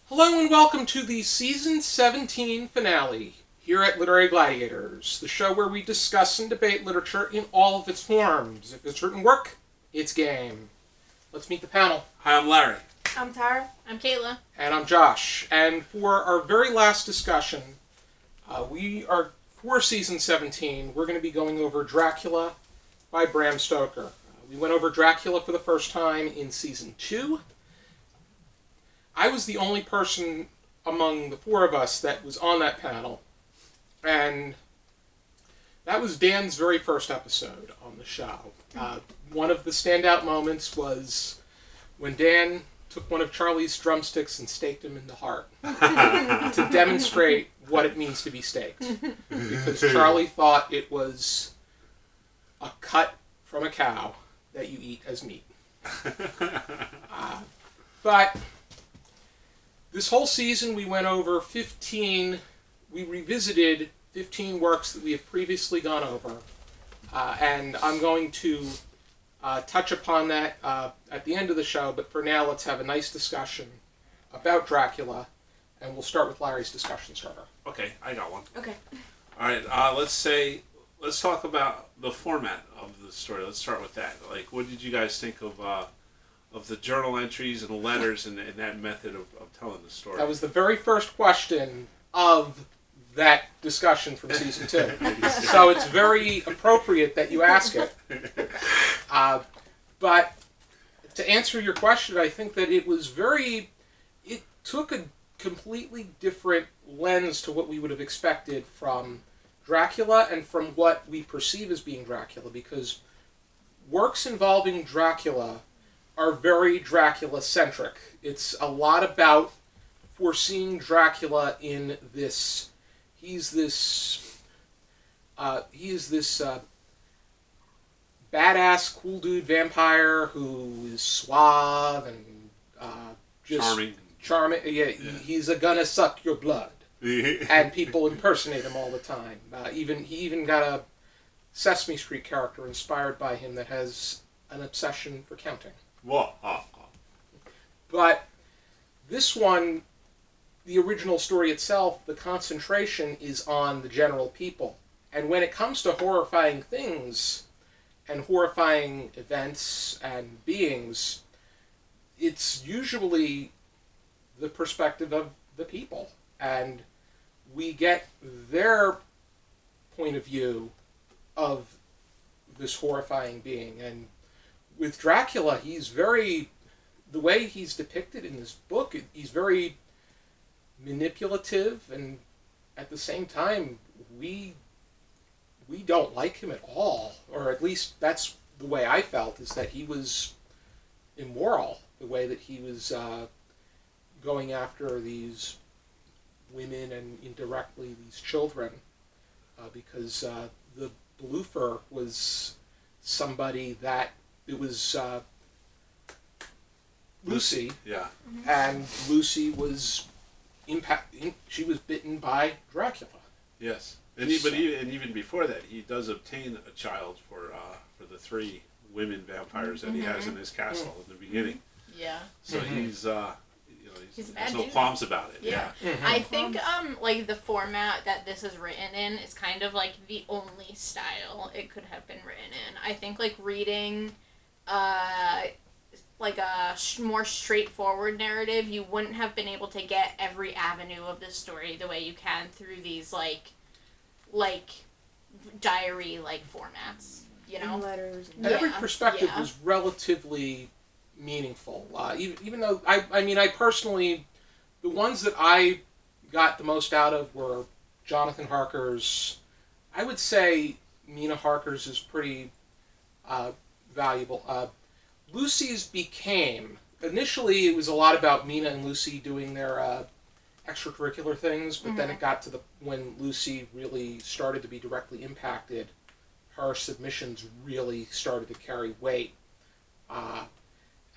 Hello and welcome to the Season 17 finale here at Literary Gladiators, the show where we discuss and debate literature in all of its forms. If it's written work, it's game. Let's meet the panel. Hi, I'm Larry. I'm Tara. I'm Kaila. And I'm Josh. And for our very last discussion, for Season 17, we're going to be going over Dracula by Bram Stoker. We went over Dracula for the first time in Season 2. I was the only person among the four of us that was on that panel, and that was Dan's very first episode on the show. One of the standout moments was when Dan took one of Charlie's drumsticks and staked him in the heart to demonstrate what it means to be staked. Because Charlie thought it was a cut from a cow that you eat as meat. But this whole season we went over we revisited 15 works that we have previously gone over. And I'm going to touch upon that at the end of the show, but for now let's have a nice discussion about Dracula, and we'll start with Larry's discussion starter. Okay, I got one. Okay. All right, let's talk about the format of the story. Let's start with that. Like, what did you guys think of the journal entries and the letters and that method of telling the story? That was the very first question of that discussion from Season 2. So it's very appropriate that you ask it. But to answer your question, I think that it took a completely different lens to what we would have expected from Dracula and from what we perceive as being Dracula, because works involving Dracula are very Dracula-centric. It's a lot about foreseeing Dracula in this. He is this badass, cool dude vampire who is suave and just charming. Yeah, he's gonna suck your blood, and people impersonate him all the time. He even got a Sesame Street character inspired by him that has an obsession for counting. Whoa. But this one, the original story itself, the concentration is on the general people. And when it comes to horrifying things and horrifying events and beings, it's usually the perspective of the people. And we get their point of view of this horrifying being. And with Dracula, the way he's depicted in this book, he's very manipulative, and at the same time, we don't like him at all. Or at least that's the way I felt, is that he was immoral, the way that he was going after these women and indirectly these children, because the Bloofer was somebody that it was Lucy, Yeah. and Lucy was she was bitten by Dracula. Yes, and even before that, he does obtain a child for the three women vampires that he has in his castle in the beginning. Yeah. So he's He's a there's bad no dude. qualms about it. Yeah. I think like the format that this is written in is kind of like the only style it could have been written in. I think like reading like a more straightforward narrative, you wouldn't have been able to get every avenue of the story the way you can through these like diary like formats, you know. And letters. And every perspective was relatively meaningful. Even though I personally, the ones that I got the most out of were Jonathan Harker's. I would say Mina Harker's is pretty valuable. Lucy's became, initially it was a lot about Mina and Lucy doing their extracurricular things, but then it got to when Lucy really started to be directly impacted, her submissions really started to carry weight.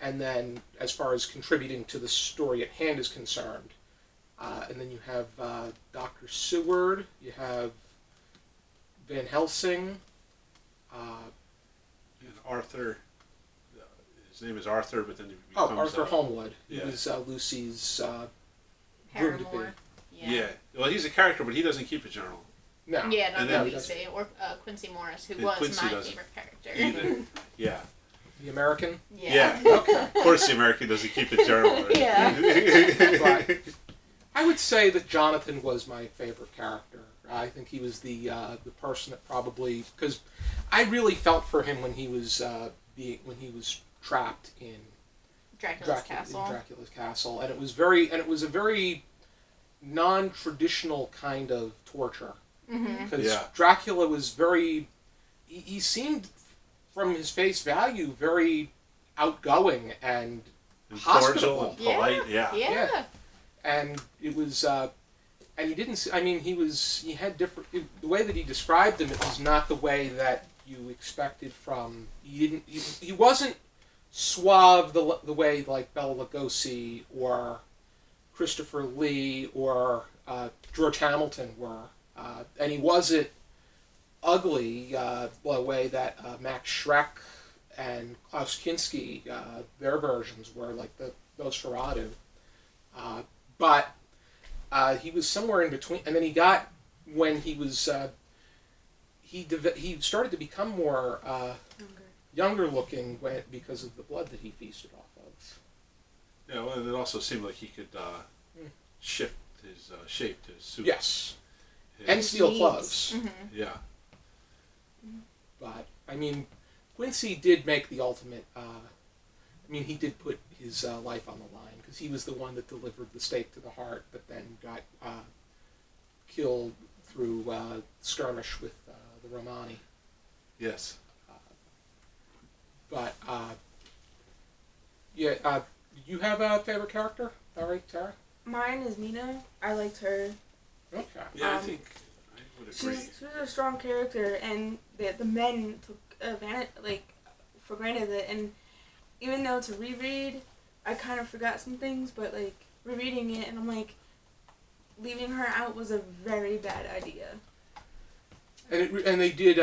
And then as far as contributing to the story at hand is concerned, and then you have Dr. Seward, you have Van Helsing, And Arthur, his name is Arthur, but then he becomes... Arthur Holmwood. He yeah. was Lucy's groomed to be. Paramore. Yeah. Well, he's a character, but he doesn't keep a journal. No. Yeah, not And that then- we say. Or Quincy Morris, who And was Quincy my doesn't favorite character. Either. Yeah. The American? Yeah. Okay. Of course, the American doesn't keep a journal. Right? Yeah. But I would say that Jonathan was my favorite character. I think he was the person that probably, because I really felt for him when he was trapped in Dracula's castle. Dracula's castle, and it was a very non-traditional kind of torture, because Yeah. Dracula was very, he seemed from his face value very outgoing and And hospitable. cordial and polite. Yeah. Yeah. And it was, and he didn't. I mean, he had different. The way that he described him, it was not the way that you expected from. He wasn't suave the way like Bela Lugosi or Christopher Lee or George Hamilton were, and he wasn't ugly the way that Max Schreck and Klaus Kinski, their versions were, like the Nosferatu. But he was somewhere in between, and then he got, when he was, he started to become more younger looking because of the blood that he feasted off of. Yeah. Well, and it also seemed like he could shift his shape to suit. Yes, his- and steal Neat. clothes. Yeah. But I mean, Quincy did make the ultimate. I mean, he did put his life on the line because he was the one that delivered the stake to the heart, but then got killed through skirmish with the Romani. Yes. But yeah, do you have a favorite character? All right, Tara. Mine is Mina. I liked her. Okay. Yeah, I Um, think I would agree. She was a strong character, and the men took advantage, for granted it. And even though it's a reread, I kind of forgot some things, but like rereading it, and I'm like, leaving her out was a very bad idea. And they did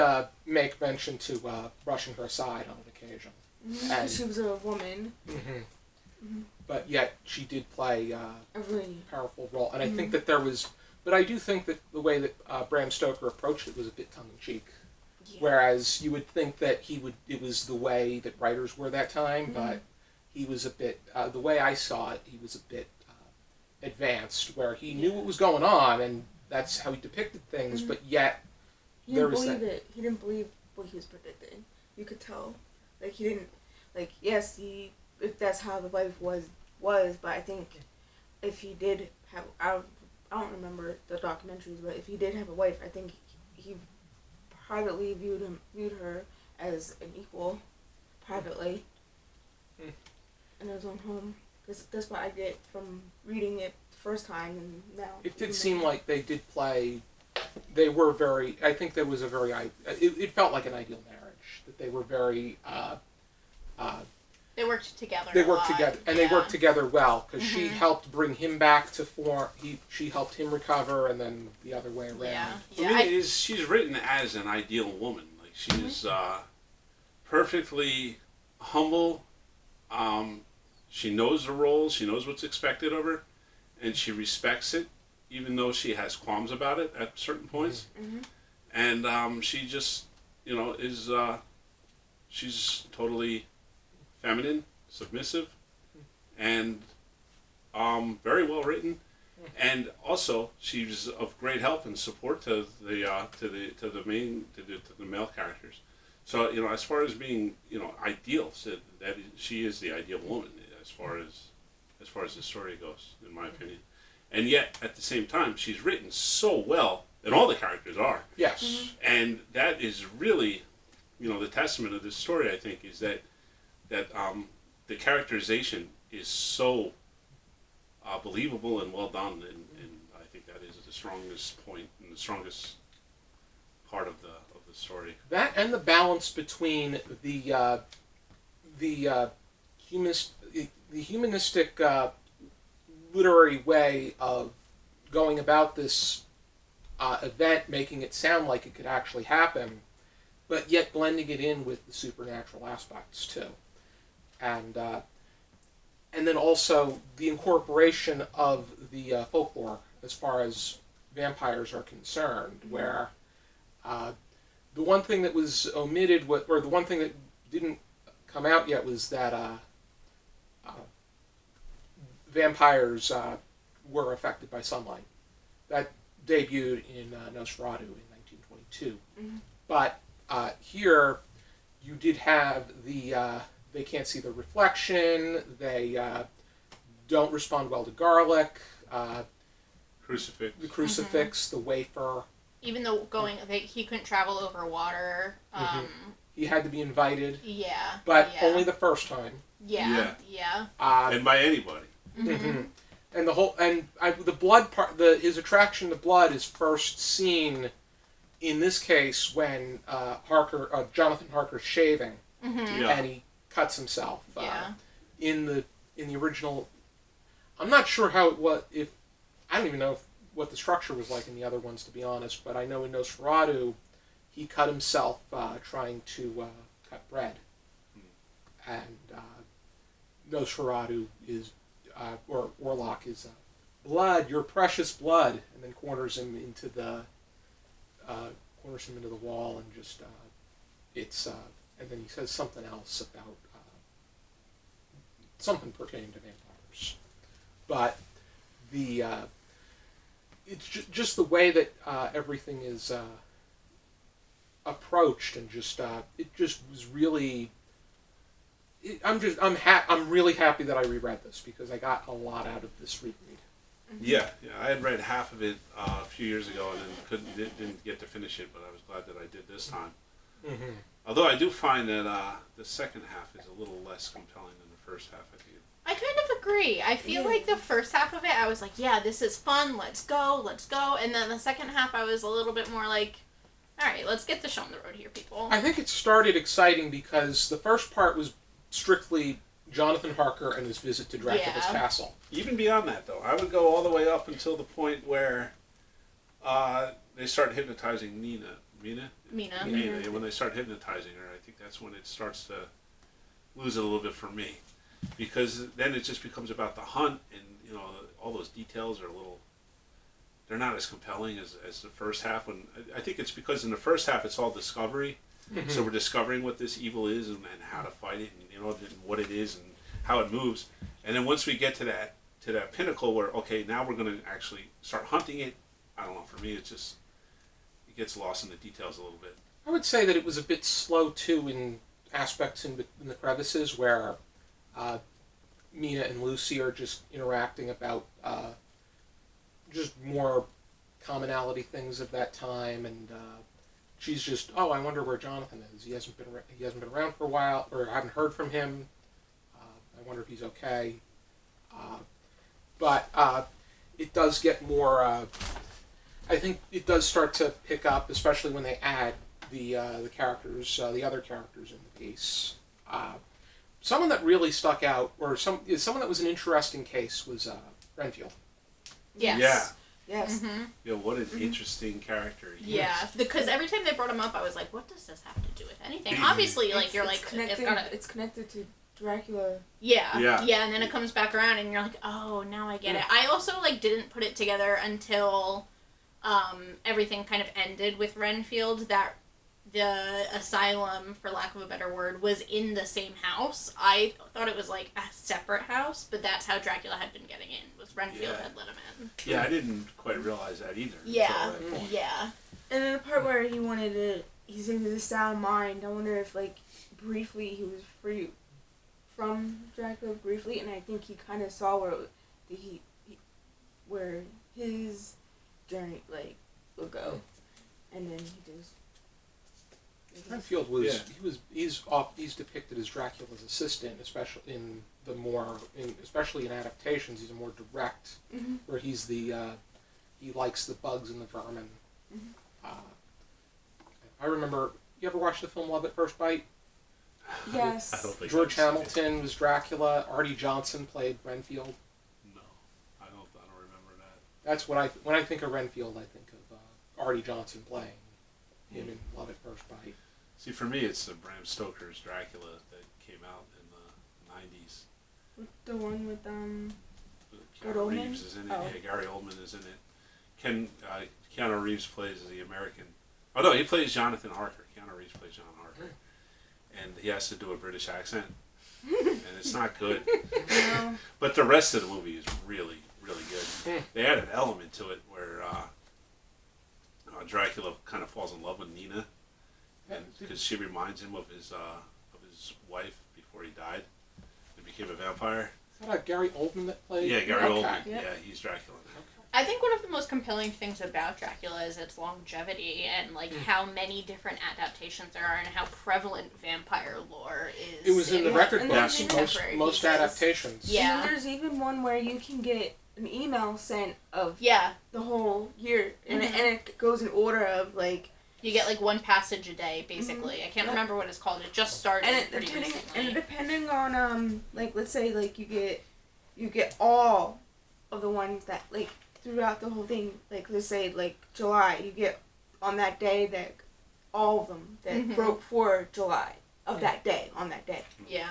make mention to brushing her aside on an occasion. Because she was a woman. But yet she did play A really powerful role, and I think that there was, but I do think that the way that Bram Stoker approached it was a bit tongue in cheek. yeah. Whereas you would think that it was the way that writers were that time, but he was a bit, the way I saw it, he was a bit advanced, where he knew what was going on, and that's how he depicted things, but yet He there didn't was believe that. it. He didn't believe what he was predicting. You could tell. Like, he didn't, like, yes, if that's how the life was, but I think if he did have, I don't remember the documentaries, but if he did have a wife, I think he privately viewed her as an equal, privately, in his own home. That's what I get from reading it the first time, and now. It did seem like they did play, they were very, I think there was a very, it felt like an ideal marriage, that they were very, They worked together. they a worked lot. together, and they worked together well, because she helped bring him back to form, she helped him recover, and then the other way around. Yeah. For Yeah. me, she's written as an ideal woman. Like, she's perfectly humble. She knows the role. She knows what's expected of her, and she respects it, even though she has qualms about it at certain points. And she just, is she's totally feminine, submissive, and very well written. And also, she's of great help and support to the male characters. So, as far as being, ideal, she is the ideal woman as far as the story goes, in my opinion. And yet, at the same time, she's written so well, and all the characters are. Yes. And that is really, the testament of this story, I think, is that the characterization is so believable and well done, and I think that is the strongest point and the strongest part of the story. That and the balance between the humanistic literary way of going about this event, making it sound like it could actually happen, but yet blending it in with the supernatural aspects too, and and then also the incorporation of the folklore as far as vampires are concerned, where the one thing that was omitted, or the one thing that didn't come out yet, was that vampires were affected by sunlight. That debuted in Nosferatu in 1922. But here, you did have they can't see the reflection, they don't respond well to garlic, Crucifix. the crucifix, the wafer. Even though he couldn't travel over water. He had to be invited, Yeah. but yeah. only the first time. Yeah. And by anybody. And the blood part, his attraction to blood is first seen in this case when Jonathan Harker's shaving, and he cuts himself. In the original, I'm not sure how it was. I don't even know what the structure was like in the other ones, to be honest. But I know in Nosferatu, he cut himself trying to cut bread, and Nosferatu is. Or Orlok is blood, your precious blood, and then corners him into the wall, and just and then he says something else about something pertaining to vampires, but it's just the way that everything is approached, and it just was really. I'm really happy that I reread this, because I got a lot out of this reread. Yeah, I had read half of it a few years ago and then didn't get to finish it, but I was glad that I did this time. Although I do find that the second half is a little less compelling than the first half. I kind of agree. I feel like the first half of it, I was like, yeah, this is fun, let's go. And then the second half, I was a little bit more like, all right, let's get the show on the road here, people. I think it started exciting because the first part was strictly Jonathan Harker and his visit to Dracula's castle. Even beyond that, though, I would go all the way up until the point where they start hypnotizing Mina. When they start hypnotizing her, I think that's when it starts to lose it a little bit for me, because then it just becomes about the hunt, and all those details are a little. They're not as compelling as the first half. When I think it's because in the first half it's all discovery. So we're discovering what this evil is and how to fight it, and and what it is and how it moves. And then once we get to that pinnacle where now we're going to actually start hunting it. I don't know. For me, it gets lost in the details a little bit. I would say that it was a bit slow too in aspects in the crevices where Mina and Lucy are just interacting about just more commonality things of that time, and. She's just, I wonder where Jonathan is. He hasn't been around for a while, or I haven't heard from him. I wonder if he's okay. But it does get more. I think it does start to pick up, especially when they add the characters, the other characters in the piece. Someone that really stuck out, or someone that was an interesting case, was Renfield. Yes. Yeah. Yes. What an interesting character. Yeah, because every time they brought him up, I was like, what does this have to do with anything? Obviously, it's connected to Dracula. Yeah, and then it comes back around, and you're like, oh, now I get it. I also, didn't put it together until everything kind of ended with Renfield, that the asylum, for lack of a better word, was in the same house. I thought it was, a separate house, but that's how Dracula had been getting in, was Renfield had let him in. Yeah, I didn't quite realize that either. Yeah. And then the part where he's in his sound mind, I wonder if, briefly he was free from Dracula briefly, and I think he kind of saw where his journey, will go. And then he just... Renfield was he's depicted as Dracula's assistant, especially in especially in adaptations. He's a more direct, where he's he likes the bugs and the vermin. I remember. You ever watch the film Love at First Bite? Yes. I don't think George Hamilton was Dracula. Artie Johnson played Renfield. No, I don't remember that. That's what when I think of Renfield, I think of Artie Johnson playing him in Love at First Bite. See, for me, it's Bram Stoker's Dracula that came out in the 90s. The one with Good Keanu Omen? Reeves is in it. Oh. Yeah, Gary Oldman is in it. Keanu Reeves plays the American. Oh no, he plays Jonathan Harker. Keanu Reeves plays John Harker, and he has to do a British accent, and it's not good. No. But the rest of the movie is really, really good. They add an element to it where Dracula kind of falls in love with Nina, and because she reminds him of his wife before he died, and became a vampire. Is that Gary Oldman that played? Yeah, Gary Okay. Oldman. Yep. Yeah, he's Dracula. I think one of the most compelling things about Dracula is its longevity and like how many different adaptations there are and how prevalent vampire lore is. It was in the record and books, there's most adaptations. Yeah. And there's even one where you can get an email sent of Yeah, the whole year, and, and it goes in order of like. you get like one passage a day, basically. I can't remember what it's called. It just started And it pretty depending recently. depending on like let's say like you get all of the ones that like throughout the whole thing, like let's say like July, you get on that day that all of them that broke for July of that day on that day. Yeah.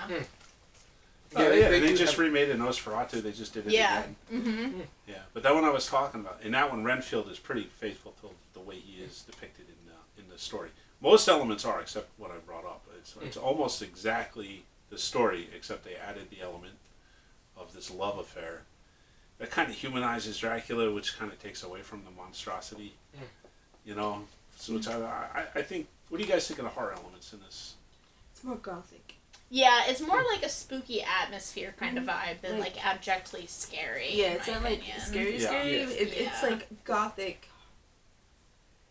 Yeah, they do just have- remade a Nosferatu. They just did it Yeah. again. Mm-hmm. Yeah, but that one I was talking about, in that one, Renfield is pretty faithful to the way he is depicted in the story. Most elements are, except what I brought up. It's almost exactly the story, except they added the element of this love affair that kind of humanizes Dracula, which kind of takes away from the monstrosity. You know, so it's, I think. What do you guys think of the horror elements in this? It's more gothic. Yeah, it's more like a spooky atmosphere kind of vibe than like abjectly scary. Yeah, in it's my not like opinion. scary. Yeah. It's Yeah. like gothic.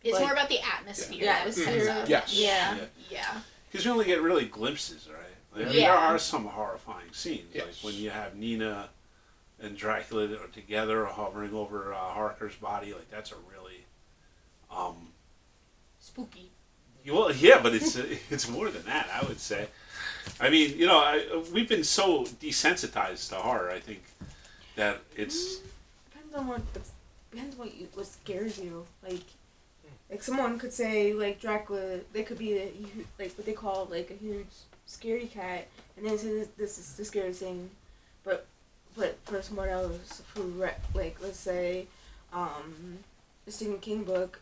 It's like- more about the atmosphere. Yeah, that it atmosphere. sets up. Yes. Yeah. Yeah. Because we only get really glimpses, right? Like, I mean, Yeah. there are some horrifying scenes, like Yes. when you have Nina and Dracula are together hovering over Harker's body. Like that's a really, Spooky. well, yeah, but it's more than that. I would say. I mean, you know, we've been so desensitized to horror. I think that it's Depends on what scares you. Like someone could say like Dracula, they could be like what they call like a huge scary cat, and then say this is the scariest thing, but for someone else who like let's say, the Stephen King book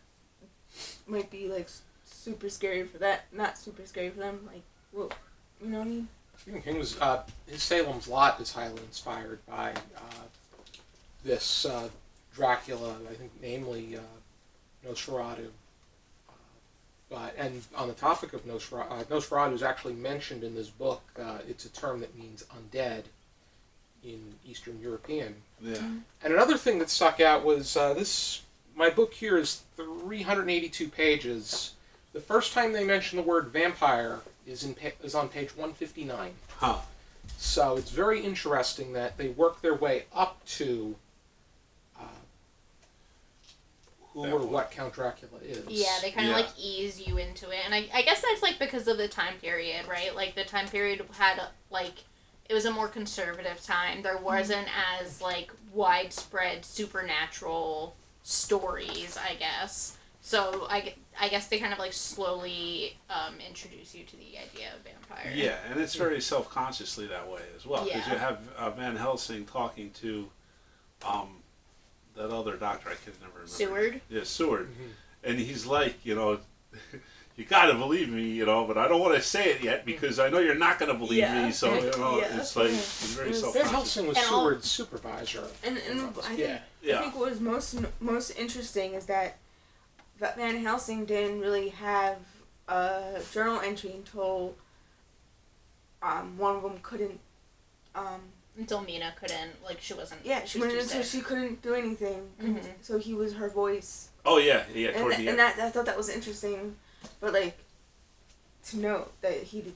might be like super scary for that, not super scary for them. Like, well, you know what I mean? Stephen King was his Salem's Lot is highly inspired by this Dracula. I think, namely Nosferatu. And on the topic of Nosferatu is actually mentioned in this book. It's a term that means undead in Eastern European. yeah. And another thing that stuck out was this. My book here is 382 pages. The first time they mention the word vampire is on page 159. Huh. So it's very interesting that they work their way up to who That or one. what Count Dracula is. Yeah, they kind of Yeah. like ease you into it, and I guess that's like because of the time period, right? Like the time period had like it was a more conservative time. There wasn't as like widespread supernatural stories, I guess. So I guess they kind of like slowly introduce you to the idea of vampire. Yeah, and it's very self-consciously that way as well. Because Yeah. you have Van Helsing talking to that other doctor, I can never remember. Seward? Yeah, Seward. And he's like, you know, you gotta believe me, you know, but I don't want to say it yet because I know you're not gonna believe me. So, you know, Yeah. it's like, he's very Van Van self-conscious. Helsing was And all- Seward's supervisor. And I think Yeah. Yeah. I think what was most interesting is that Van Helsing didn't really have a journal entry until one of them couldn't. Until Mina couldn't, like, she wasn't. Yeah, she was went too until sick. she couldn't do anything. So he was her voice, Oh, yeah, and, toward the and end. that I thought that was interesting, but like to know that he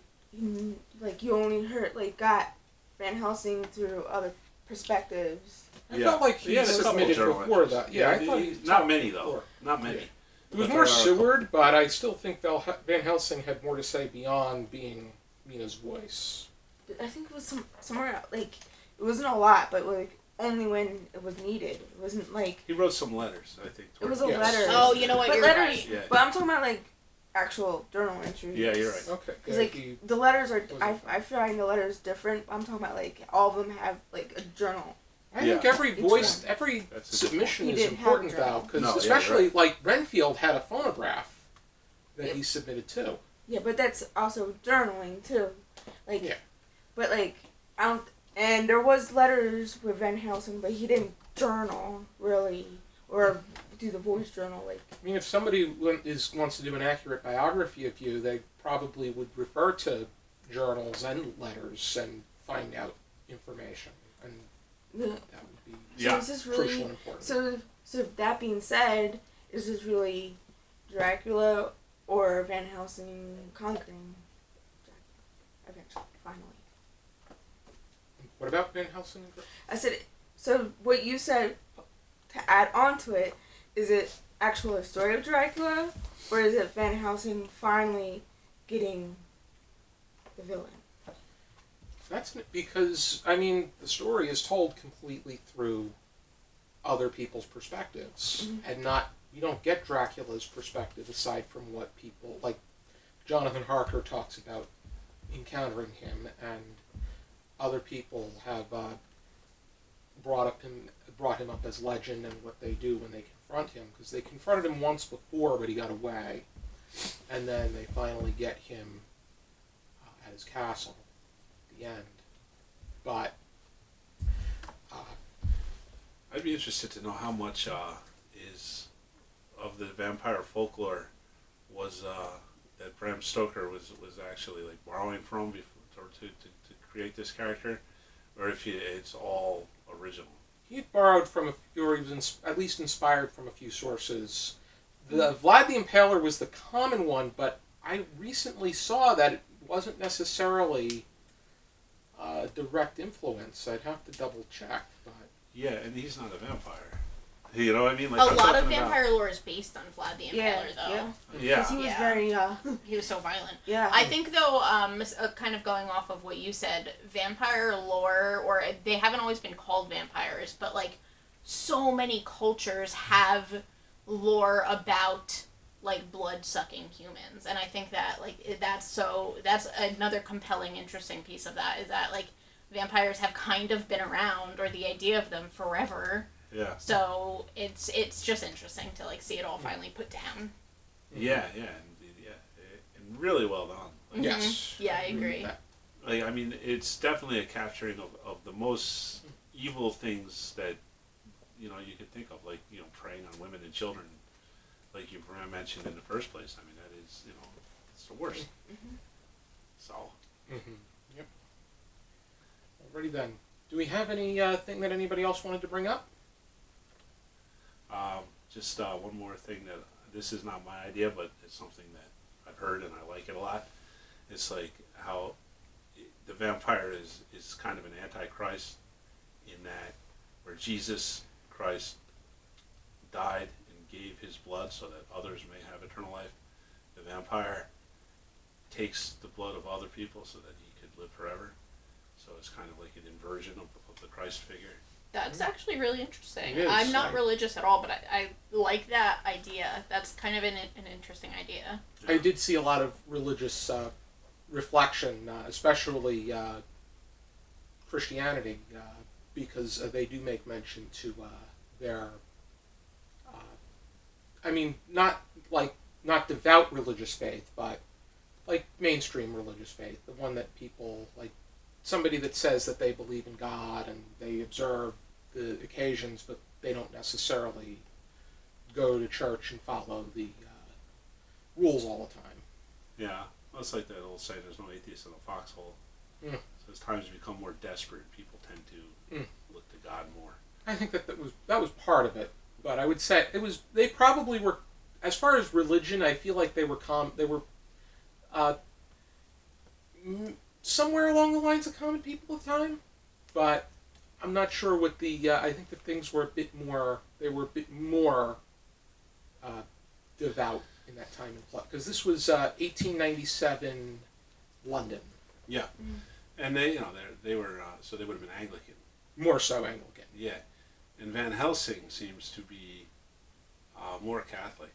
like you only heard like got Van Helsing through other perspectives. I felt like he had a couple submitted journal before entries. that. Yeah, I thought he not talked many, though. before. Not many. It was But more there are a couple. Seward, but I still think Van Helsing had more to say beyond being Mina's voice. I think it was somewhere out, like it wasn't a lot, but like only when it was needed. It wasn't like He wrote some letters, I think. it was toward a the end. letter. Oh, you know what? but You're letters. right. Yeah. But I'm talking about like actual journal entries. Yeah, you're right. Okay. Because the letters are, I find the letters different. I'm talking about all of them have a journal. I think every voice, every That's a good submission point. is He didn't important have a though, journal. because No, yeah, especially you're like Renfield had a phonograph that Yep. he submitted too. Yeah, but that's also journaling too. Yeah. But I don't. And there was letters with Van Helsing, but he didn't journal really or do the voice journal I mean, if somebody wants to do an accurate biography of you, they probably would refer to journals and letters and find out information, and Yeah. that would be Yeah. So is this crucial really? and important. So that being said, is this really Dracula or Van Helsing conquering Dracula eventually, finally? What about Van Helsing? I said. So what you said to add on to it, is it actually a story of Dracula, or is it Van Helsing finally getting the villain? That's because, I mean, the story is told completely through other people's perspectives, and you don't get Dracula's perspective aside from what people, like Jonathan Harker talks about encountering him, and other people have brought him up as legend and what they do when they confront him, because they confronted him once before, but he got away, and then they finally get him at his castle at the end. But I'd be interested to know how much is of the vampire folklore was that Bram Stoker was actually borrowing from before to create this character, or if it's all original. he had borrowed from a few, or he was at least inspired from a few sources. The Vlad the Impaler was the common one, but I recently saw that it wasn't necessarily a direct influence. I'd have to double check, but Yeah, and he's not a vampire. You know what I mean? A lot of vampire lore is based on Vlad the Impaler, though. Yeah. Yeah. Because he was Yeah. very, He was so violent. yeah. I think, though, kind of going off of what you said, vampire lore, or they haven't always been called vampires, but, so many cultures have lore about, blood-sucking humans. And I think that, that's another compelling, interesting piece of that, is that, vampires have kind of been around, or the idea of them, forever. Yeah. So it's just interesting to see it all finally put down. Yeah, and really well done. yes. Yeah, I agree. I mean, it's definitely a capturing of the most evil things that you could think of, preying on women and children, like you mentioned in the first place. I mean, that is, it's the worst. So. Yep. Alrighty then. Do we have any thing that anybody else wanted to bring up? Just one more thing that this is not my idea, but it's something that I've heard and I like it a lot. It's how the vampire is kind of an antichrist, in that where Jesus Christ died and gave his blood so that others may have eternal life. The vampire takes the blood of other people so that he could live forever. So it's kind of like an inversion of the Christ figure. That's actually really interesting. It is, I'm not right? religious at all, but I like that idea. That's kind of an interesting idea. I did see a lot of religious reflection, especially Christianity, because they do make mention to their, not devout religious faith, but mainstream religious faith, the one that people somebody that says that they believe in God and they observe the occasions, but they don't necessarily go to church and follow the rules all the time. Yeah, well, it's like that old saying, there's no atheist in a foxhole. Mm. So as times become more desperate, people tend to look to God more. I think that was part of it, but I would say they probably were, as far as religion, I feel like they were somewhere along the lines of common people at the time, but I'm not sure what I think that things were a bit more devout in that time and place, because this was 1897 London. Yeah, and they were so they would have been Anglican. More so Anglican. Yeah, and Van Helsing seems to be more Catholic,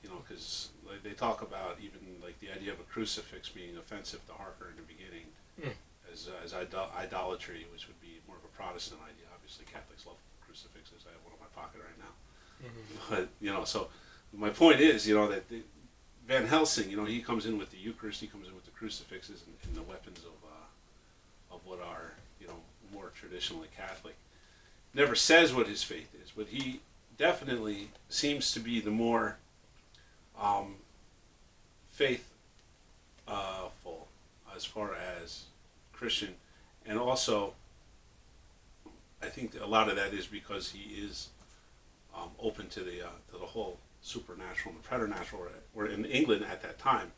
Because like, they talk about even like the idea of a crucifix being offensive to Harker in the beginning as idolatry, which would be more of a Protestant idea. Obviously, Catholics love crucifixes. I have one in my pocket right now. But so my point is, that Van Helsing, he comes in with the Eucharist, he comes in with the crucifixes and the weapons of what are more traditionally Catholic. Never says what his faith is, but he definitely seems to be the more faithful as far as Christian, and also I think a lot of that is because he is open to the whole supernatural and the preternatural, where in England at that time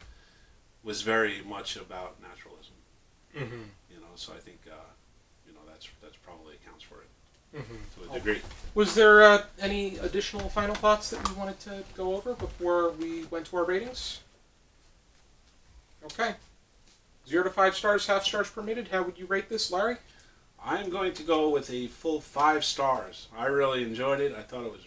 was very much about naturalism. So I think that's probably accounts for it to a degree. Was there any additional final thoughts that you wanted to go over before we went to our ratings? Okay. 0 to 5 stars, half stars permitted. How would you rate this, Larry? I'm going to go with a full 5 stars. I really enjoyed it. I thought it was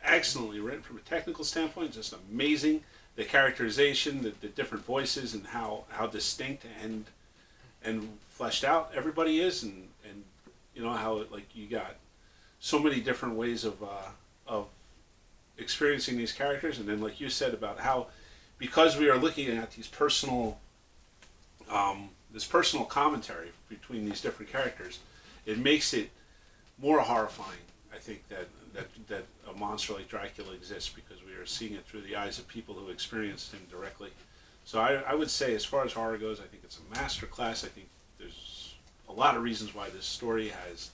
excellently written from a technical standpoint, just amazing. The characterization, the different voices, and how distinct and fleshed out everybody is, and how you got so many different ways of experiencing these characters, and then like you said about how, because we are looking at these personal this personal commentary between these different characters, it makes it more horrifying. I think that a monster like Dracula exists because we are seeing it through the eyes of people who experienced him directly. So I would say, as far as horror goes, I think it's a masterclass. I think there's a lot of reasons why this story has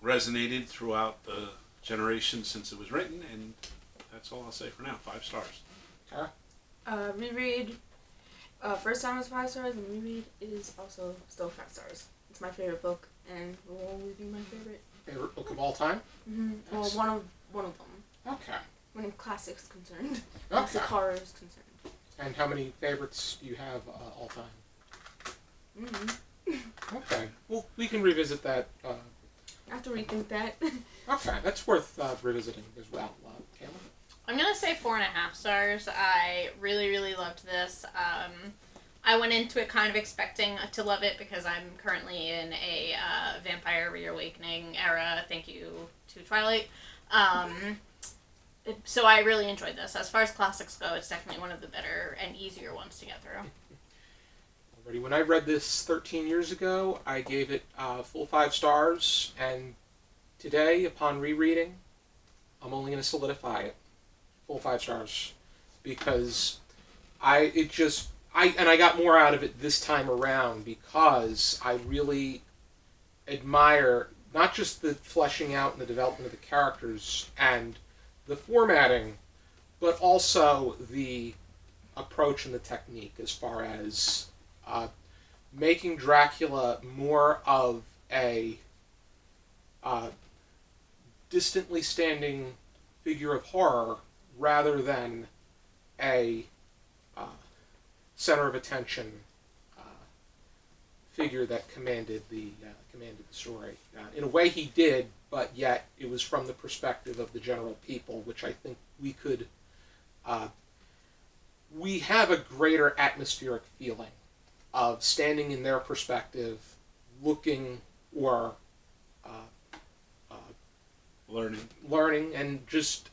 resonated throughout the generations since it was written, and that's all I'll say for now. 5 stars. Reread. First time was 5 stars, and reread is also still 5 stars. It's my favorite book, and will always be my favorite. Favorite book of all time? Well, one of them. Okay. When classics concerned, Okay. classic horror is concerned. And how many favorites do you have all time? Okay. Well, we can revisit that. I have to rethink that. Okay, that's worth revisiting as well. Kaila? I'm gonna say 4.5 stars. I really, really loved this. I went into it kind of expecting to love it because I'm currently in a vampire reawakening era. Thank you to Twilight. So I really enjoyed this. As far as classics go, it's definitely one of the better and easier ones to get through. Already, when I read this 13 years ago, I gave it full 5 stars, and today, upon rereading, I'm only going to solidify it. Full 5 stars. Because I got more out of it this time around because I really admire not just the fleshing out and the development of the characters and the formatting, but also the approach and the technique as far as making Dracula more of a distantly standing figure of horror rather than a center of attention figure that commanded the story. In a way, he did, but yet it was from the perspective of the general people, which I think we could. We have a greater atmospheric feeling of standing in their perspective, looking or learning, and just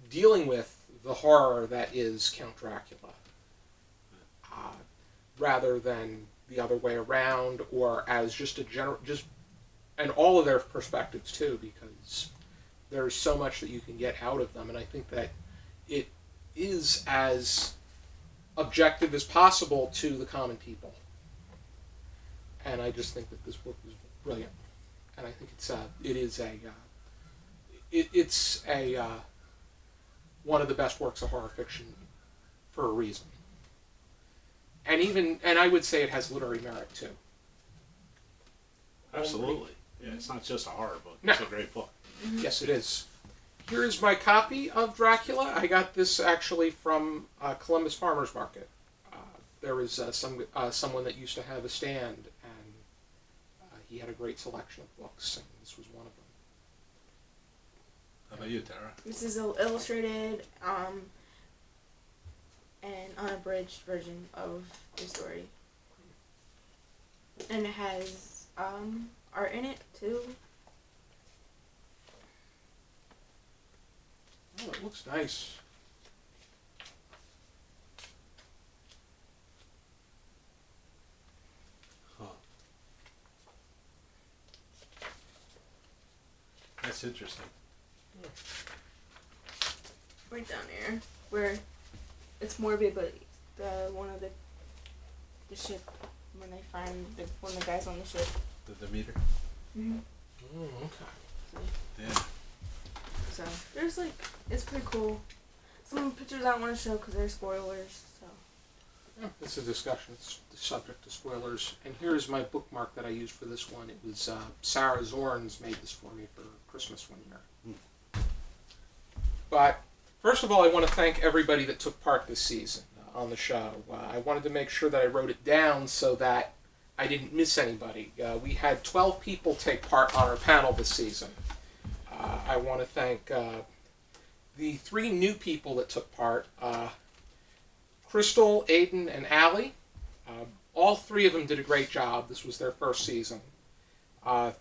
dealing with the horror that is Count Dracula, rather than the other way around, or as just a general, and all of their perspectives too, because there's so much that you can get out of them, and I think that it is as objective as possible to the common people. And I just think that this book is brilliant, and I think it's one of the best works of horror fiction for a reason. And I would say it has literary merit too. Absolutely. Yeah, it's not just a horror book. No. It's a great book. Yes, it is. Here is my copy of Dracula. I got this actually from Columbus Farmers Market. There was someone that used to have a stand, and he had a great selection of books, and this was one of How about you, Tara? This is an illustrated and unabridged version of the story. And it has art in it too. Oh, it looks nice. Huh. That's interesting. Right down there, where it's morbid, but the one of the ship when they find one of the guys on the ship. The meter? Mm-hmm. Okay. Yeah. So there's like it's pretty cool. Some pictures I don't want to show because they're spoilers. So Yeah, it's a discussion. It's subject to spoilers. And here's my bookmark that I used for this one. It was Sarah Zorns made this for me for Christmas one year. But first of all, I want to thank everybody that took part this season on the show. I wanted to make sure that I wrote it down so that I didn't miss anybody. We had 12 people take part on our panel this season. I want to thank the 3 new people that took part. Crystal, Aiden, and Allie. All 3 of them did a great job. This was their first season.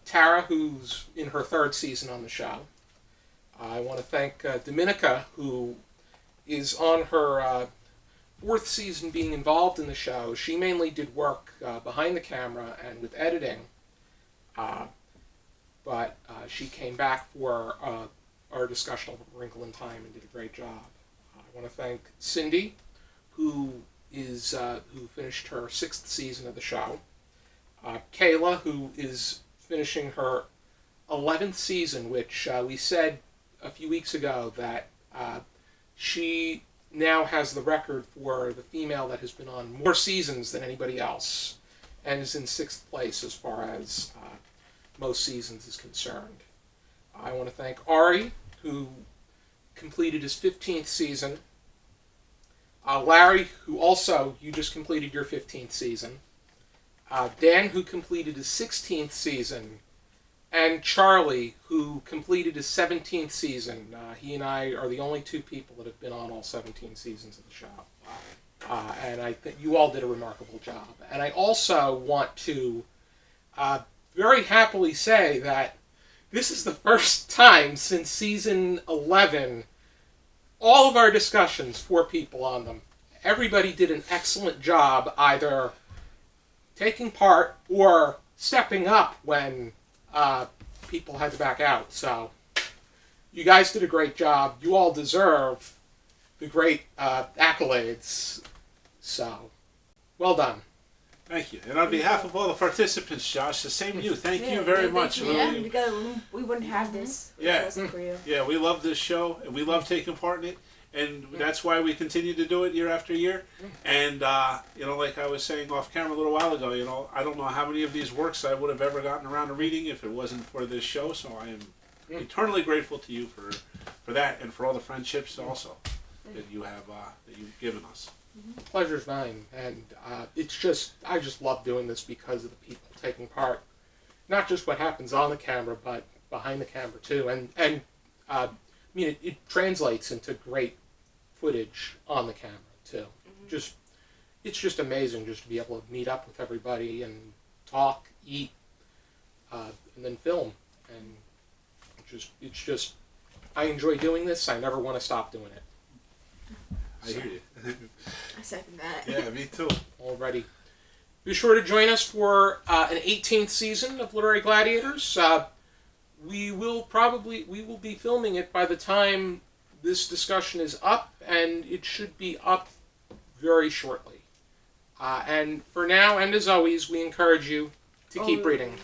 Tara, who's in her 3rd season on the show. I want to thank Dominica, who is on her 4th season being involved in the show. She mainly did work behind the camera and with editing. But she came back for our discussion of A Wrinkle in Time and did a great job. I want to thank Cindy, who finished her 6th season of the show. Kaila, who is finishing her 11th season, which we said a few weeks ago that she now has the record for the female that has been on more seasons than anybody else, and is in 6th place as far as most seasons is concerned. I want to thank Ari, who completed his 15th season. Larry, who also, you just completed your 15th season. Dan, who completed his 16th season. And Charlie, who completed his 17th season. He and I are the only 2 people that have been on all 17 seasons of the show. And I think you all did a remarkable job. And I also want to very happily say that this is the first time since season 11, all of our discussions, 4 people on them, everybody did an excellent job either taking part or stepping up when people had to back out. So you guys did a great job. You all deserve the great accolades. So well done. Thank you. And on behalf of all the participants, Josh, the same to you. Thank you very much. We wouldn't have this if Yeah. it wasn't for you. Yeah, we love this show, and we love taking part in it, and that's why we continue to do it year after year. And, like I was saying off camera a little while ago, I don't know how many of these works I would have ever gotten around to reading if it wasn't for this show, so I am eternally grateful to you for that, and for all the friendships also that you have that you've given us. Pleasure's mine, and I just love doing this because of the people taking part. Not just what happens on the camera, but behind the camera too. And it translates into great footage on the camera too. It's just amazing just to be able to meet up with everybody and talk, eat, and then film. And it's just I enjoy doing this. I never want to stop doing it. I hear you. I second that. Yeah, me too. Already. Be sure to join us for an 18th season of Literary Gladiators. We will be filming it by the time this discussion is up, and it should be up very shortly. And for now, and as always, we encourage you to keep reading.